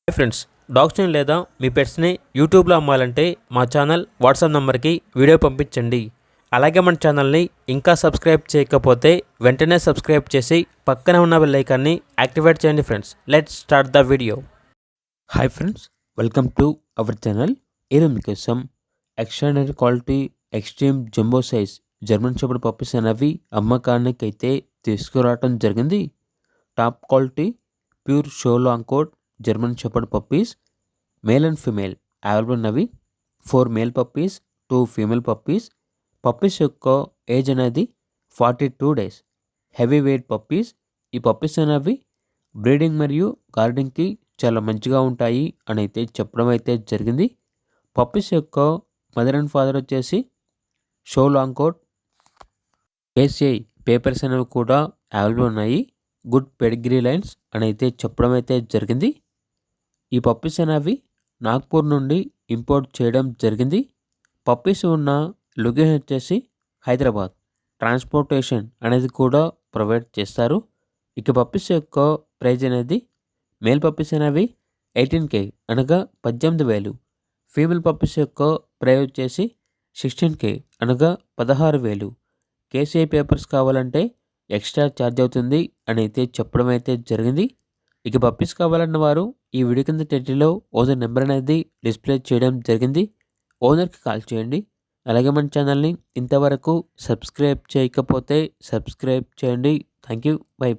Hi friends, డాగ్స్ని లేదా మీ పెట్స్ని యూట్యూబ్లో అమ్మాలంటే మా ఛానల్ వాట్సాప్ నెంబర్కి వీడియో పంపించండి. అలాగే మన ఛానల్ని ఇంకా సబ్స్క్రైబ్ చేయకపోతే వెంటనే సబ్స్క్రైబ్ చేసి పక్కనే ఉన్న బెల్ ఐకాన్ని యాక్టివేట్ చేయండి. Friends, let's start the video. Hi friends, welcome to our channel. ఈరోజు మీకోసం extraordinary quality extreme jumbo size German shepherd puppies అనేవి అమ్మకానికి అయితే తీసుకురావడం జరిగింది. Top quality pure show long coat German shepherd puppies male and female available ఉన్నవి. 4 male puppies, 2 female puppies. Puppies యొక్క age అనేది 42 డేస్. Heavy weight puppies. ఈ puppies అనేవి బ్రీడింగ్ మరియు గార్డెనింగ్కి చాలా మంచిగా ఉంటాయి అని అయితే చెప్పడం అయితే జరిగింది. పప్పీస్ యొక్క మదర్ అండ్ ఫాదర్ వచ్చేసి show long coat KCI papers అనేవి కూడా అవైలబుల్ ఉన్నాయి. గుడ్ పెడిగ్రీ లైన్స్ అని అయితే చెప్పడం అయితే జరిగింది. ఈ పప్పీస్ అనేవి నాగ్పూర్ నుండి ఇంపోర్ట్ చేయడం జరిగింది. పప్పీస్ ఉన్న లొకేషన్ వచ్చేసి హైదరాబాద్. ట్రాన్స్పోర్టేషన్ అనేది కూడా ప్రొవైడ్ చేస్తారు. ఇక పప్పీస్ యొక్క ప్రైజ్ అనేది మేల్ పప్పీస్ అనేవి 18K అనగా 18,000. ఫీమేల్ పప్పీస్ యొక్క ప్రైజ్ వచ్చేసి 16K అనగా 16,000. కేసీఐ పేపర్స్ కావాలంటే ఎక్స్ట్రా ఛార్జ్ అవుతుంది అని అయితే చెప్పడం అయితే జరిగింది. ఇక పప్పీస్ కావాలన్న వారు ఈ వీడియో కింద టైటిల్లో ఓనర్ నెంబర్ అనేది డిస్ప్లే చేయడం జరిగింది. ఓనర్కి కాల్ చేయండి. అలాగే మన ఛానల్ని ఇంతవరకు సబ్స్క్రైబ్ చేయకపోతే సబ్స్క్రైబ్ చేయండి. Thank you. బై.